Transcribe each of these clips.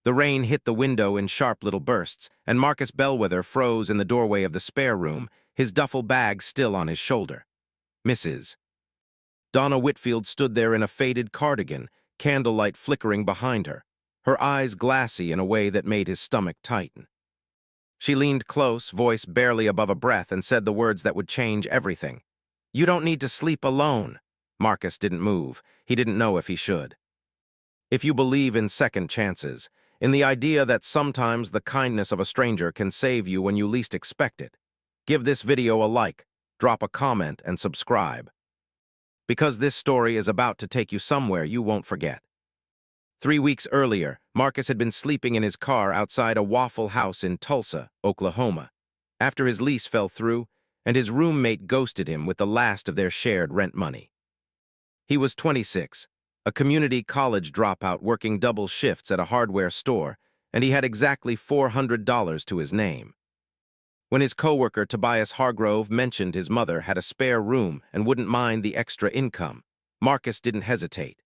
The rain hit the window in sharp little bursts, and Marcus Bellwether froze in the doorway of the spare room, his duffel bag still on his shoulder. Mrs. Donna Whitfield stood there in a faded cardigan, candlelight flickering behind her, her eyes glassy in a way that made his stomach tighten. She leaned close, voice barely above a breath, and said the words that would change everything. "You don't need to sleep alone." Marcus didn't move. He didn't know if he should. If you believe in second chances, in the idea that sometimes the kindness of a stranger can save you when you least expect it, give this video a like, drop a comment, and subscribe. Because this story is about to take you somewhere you won't forget. 3 weeks earlier, Marcus had been sleeping in his car outside a Waffle House in Tulsa, Oklahoma, after his lease fell through and his roommate ghosted him with the last of their shared rent money. He was 26, a community college dropout working double shifts at a hardware store, and he had exactly $400 to his name. When his coworker Tobias Hargrove mentioned his mother had a spare room and wouldn't mind the extra income, Marcus didn't hesitate.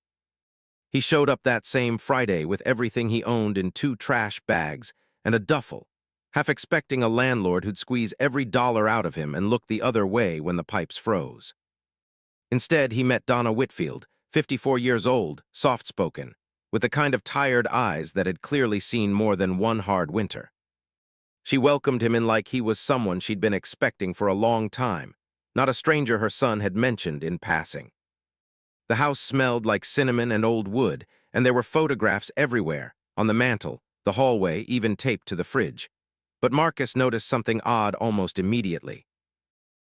He showed up that same Friday with everything he owned in 2 trash bags and a duffel, half expecting a landlord who'd squeeze every dollar out of him and look the other way when the pipes froze. Instead, he met Donna Whitfield, 54 years old, soft-spoken, with the kind of tired eyes that had clearly seen more than one hard winter. She welcomed him in like he was someone she'd been expecting for a long time, not a stranger her son had mentioned in passing. The house smelled like cinnamon and old wood, and there were photographs everywhere, on the mantel, the hallway, even taped to the fridge. But Marcus noticed something odd almost immediately.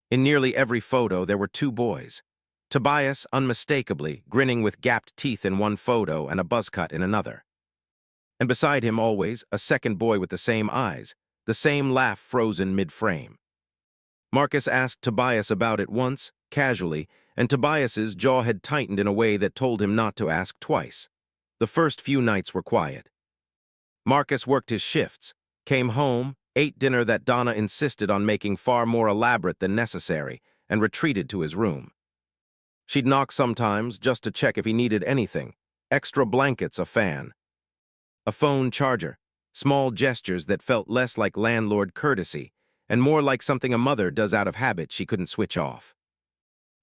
In nearly every photo, there were 2 boys. Tobias, unmistakably, grinning with gapped teeth in one photo and a buzzcut in another. And beside him always, a second boy with the same eyes, the same laugh frozen mid-frame. Marcus asked Tobias about it once, casually, and Tobias's jaw had tightened in a way that told him not to ask twice. The first few nights were quiet. Marcus worked his shifts, came home, ate dinner that Donna insisted on making far more elaborate than necessary, and retreated to his room. She'd knock sometimes just to check if he needed anything, extra blankets, a fan, a phone charger, small gestures that felt less like landlord courtesy and more like something a mother does out of habit she couldn't switch off.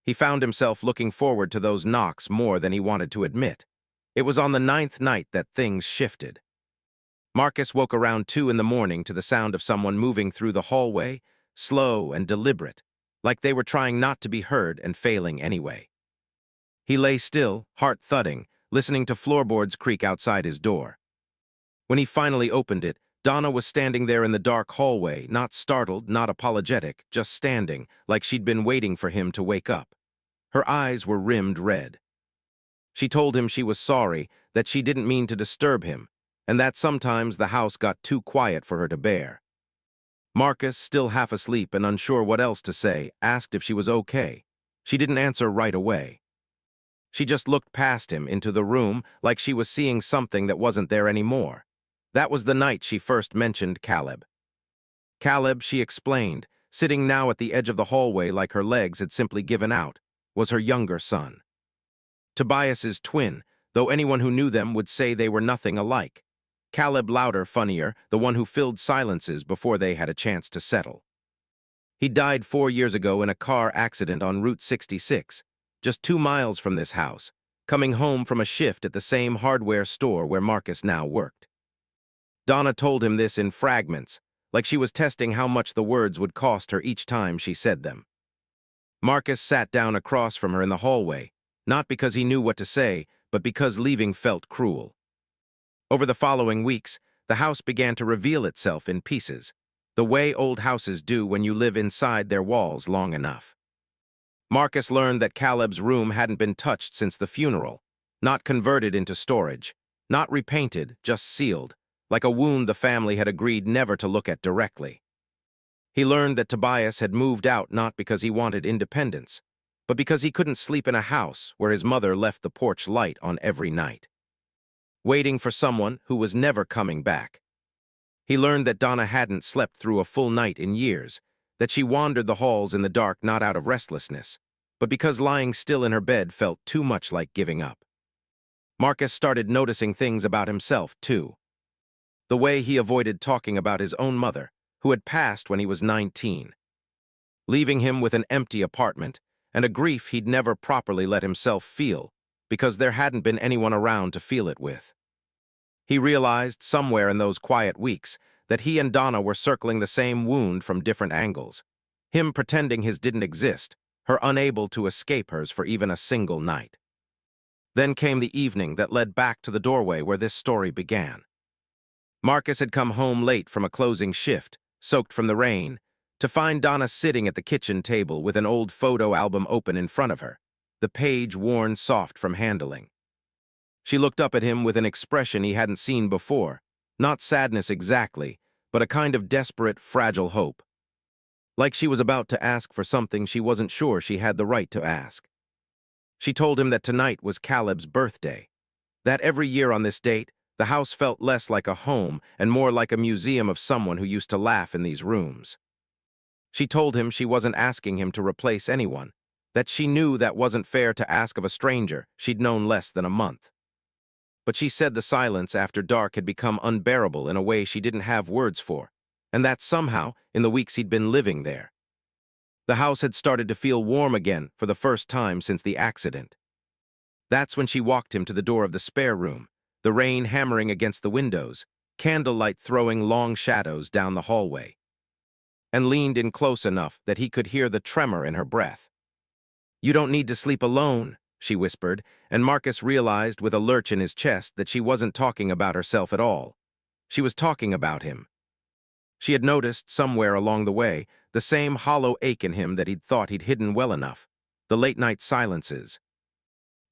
He found himself looking forward to those knocks more than he wanted to admit. It was on the 9th night that things shifted. Marcus woke around 2 in the morning to the sound of someone moving through the hallway, slow and deliberate, like they were trying not to be heard and failing anyway. He lay still, heart thudding, listening to floorboards creak outside his door. When he finally opened it, Donna was standing there in the dark hallway, not startled, not apologetic, just standing, like she'd been waiting for him to wake up. Her eyes were rimmed red. She told him she was sorry, that she didn't mean to disturb him, and that sometimes the house got too quiet for her to bear. Marcus, still half asleep and unsure what else to say, asked if she was okay. She didn't answer right away. She just looked past him into the room like she was seeing something that wasn't there anymore. That was the night she first mentioned Caleb. Caleb, she explained, sitting now at the edge of the hallway like her legs had simply given out, was her younger son. Tobias's twin, though anyone who knew them would say they were nothing alike. Caleb louder, funnier, the one who filled silences before they had a chance to settle. He died 4 years ago in a car accident on Route 66, just 2 miles from this house, coming home from a shift at the same hardware store where Marcus now worked. Donna told him this in fragments, like she was testing how much the words would cost her each time she said them. Marcus sat down across from her in the hallway, not because he knew what to say, but because leaving felt cruel. Over the following weeks, the house began to reveal itself in pieces, the way old houses do when you live inside their walls long enough. Marcus learned that Caleb's room hadn't been touched since the funeral, not converted into storage, not repainted, just sealed, like a wound the family had agreed never to look at directly. He learned that Tobias had moved out not because he wanted independence, but because he couldn't sleep in a house where his mother left the porch light on every night, waiting for someone who was never coming back. He learned that Donna hadn't slept through a full night in years, that she wandered the halls in the dark not out of restlessness, but because lying still in her bed felt too much like giving up. Marcus started noticing things about himself, too. The way he avoided talking about his own mother, who had passed when he was 19, leaving him with an empty apartment and a grief he'd never properly let himself feel because there hadn't been anyone around to feel it with. He realized somewhere in those quiet weeks that he and Donna were circling the same wound from different angles. Him pretending his didn't exist, her unable to escape hers for even a single night. Then came the evening that led back to the doorway where this story began. Marcus had come home late from a closing shift, soaked from the rain, to find Donna sitting at the kitchen table with an old photo album open in front of her, the page worn soft from handling. She looked up at him with an expression he hadn't seen before, not sadness exactly, but a kind of desperate, fragile hope. Like she was about to ask for something she wasn't sure she had the right to ask. She told him that tonight was Caleb's birthday, that every year on this date, the house felt less like a home and more like a museum of someone who used to laugh in these rooms. She told him she wasn't asking him to replace anyone, that she knew that wasn't fair to ask of a stranger she'd known less than a month. But she said the silence after dark had become unbearable in a way she didn't have words for, and that somehow, in the weeks he'd been living there, the house had started to feel warm again for the first time since the accident. That's when she walked him to the door of the spare room, the rain hammering against the windows, candlelight throwing long shadows down the hallway, and leaned in close enough that he could hear the tremor in her breath. "You don't need to sleep alone," she whispered, and Marcus realized with a lurch in his chest that she wasn't talking about herself at all. She was talking about him. She had noticed, somewhere along the way, the same hollow ache in him that he'd thought he'd hidden well enough, the late-night silences.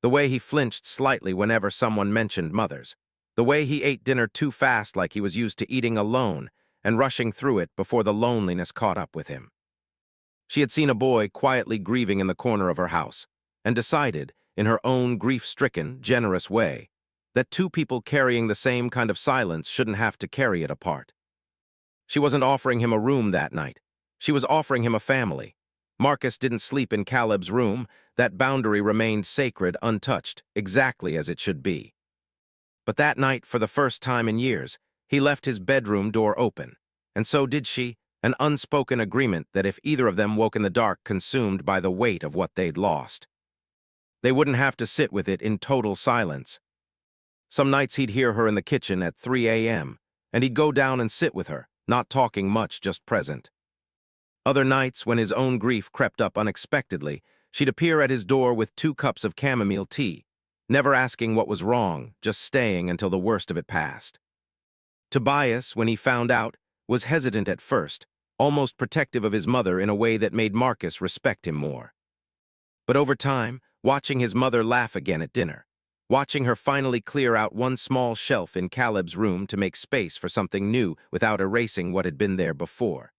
The way he flinched slightly whenever someone mentioned mothers. The way he ate dinner too fast like he was used to eating alone and rushing through it before the loneliness caught up with him. She had seen a boy quietly grieving in the corner of her house and decided, in her own grief-stricken, generous way, that two people carrying the same kind of silence shouldn't have to carry it apart. She wasn't offering him a room that night. She was offering him a family. Marcus didn't sleep in Caleb's room. That boundary remained sacred, untouched, exactly as it should be. But that night, for the first time in years, he left his bedroom door open. And so did she, an unspoken agreement that if either of them woke in the dark consumed by the weight of what they'd lost, they wouldn't have to sit with it in total silence. Some nights he'd hear her in the kitchen at 3 a.m., and he'd go down and sit with her, not talking much, just present. Other nights, when his own grief crept up unexpectedly, she'd appear at his door with 2 cups of chamomile tea, never asking what was wrong, just staying until the worst of it passed. Tobias, when he found out, was hesitant at first, almost protective of his mother in a way that made Marcus respect him more. But over time, watching his mother laugh again at dinner, watching her finally clear out one small shelf in Caleb's room to make space for something new without erasing what had been there before,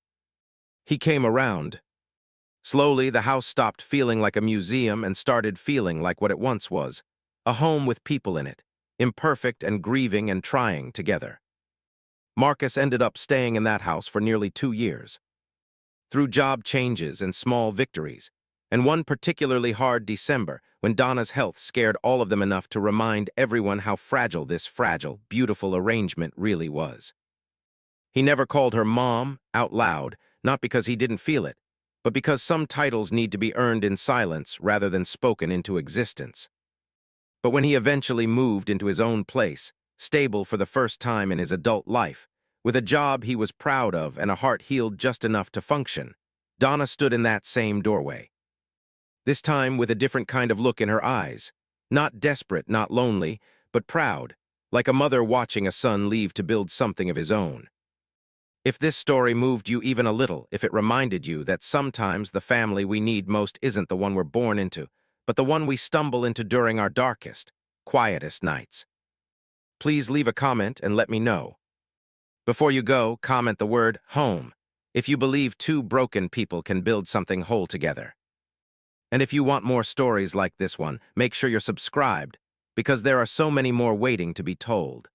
he came around. Slowly, the house stopped feeling like a museum and started feeling like what it once was, a home with people in it, imperfect and grieving and trying together. Marcus ended up staying in that house for nearly 2 years. Through job changes and small victories, and one particularly hard December when Donna's health scared all of them enough to remind everyone how fragile this fragile, beautiful arrangement really was. He never called her Mom out loud, not because he didn't feel it, but because some titles need to be earned in silence rather than spoken into existence. But when he eventually moved into his own place, stable for the first time in his adult life, with a job he was proud of and a heart healed just enough to function, Donna stood in that same doorway. This time with a different kind of look in her eyes, not desperate, not lonely, but proud, like a mother watching a son leave to build something of his own. If this story moved you even a little, if it reminded you that sometimes the family we need most isn't the one we're born into, but the one we stumble into during our darkest, quietest nights, please leave a comment and let me know. Before you go, comment the word home if you believe 2 broken people can build something whole together. And if you want more stories like this one, make sure you're subscribed, because there are so many more waiting to be told.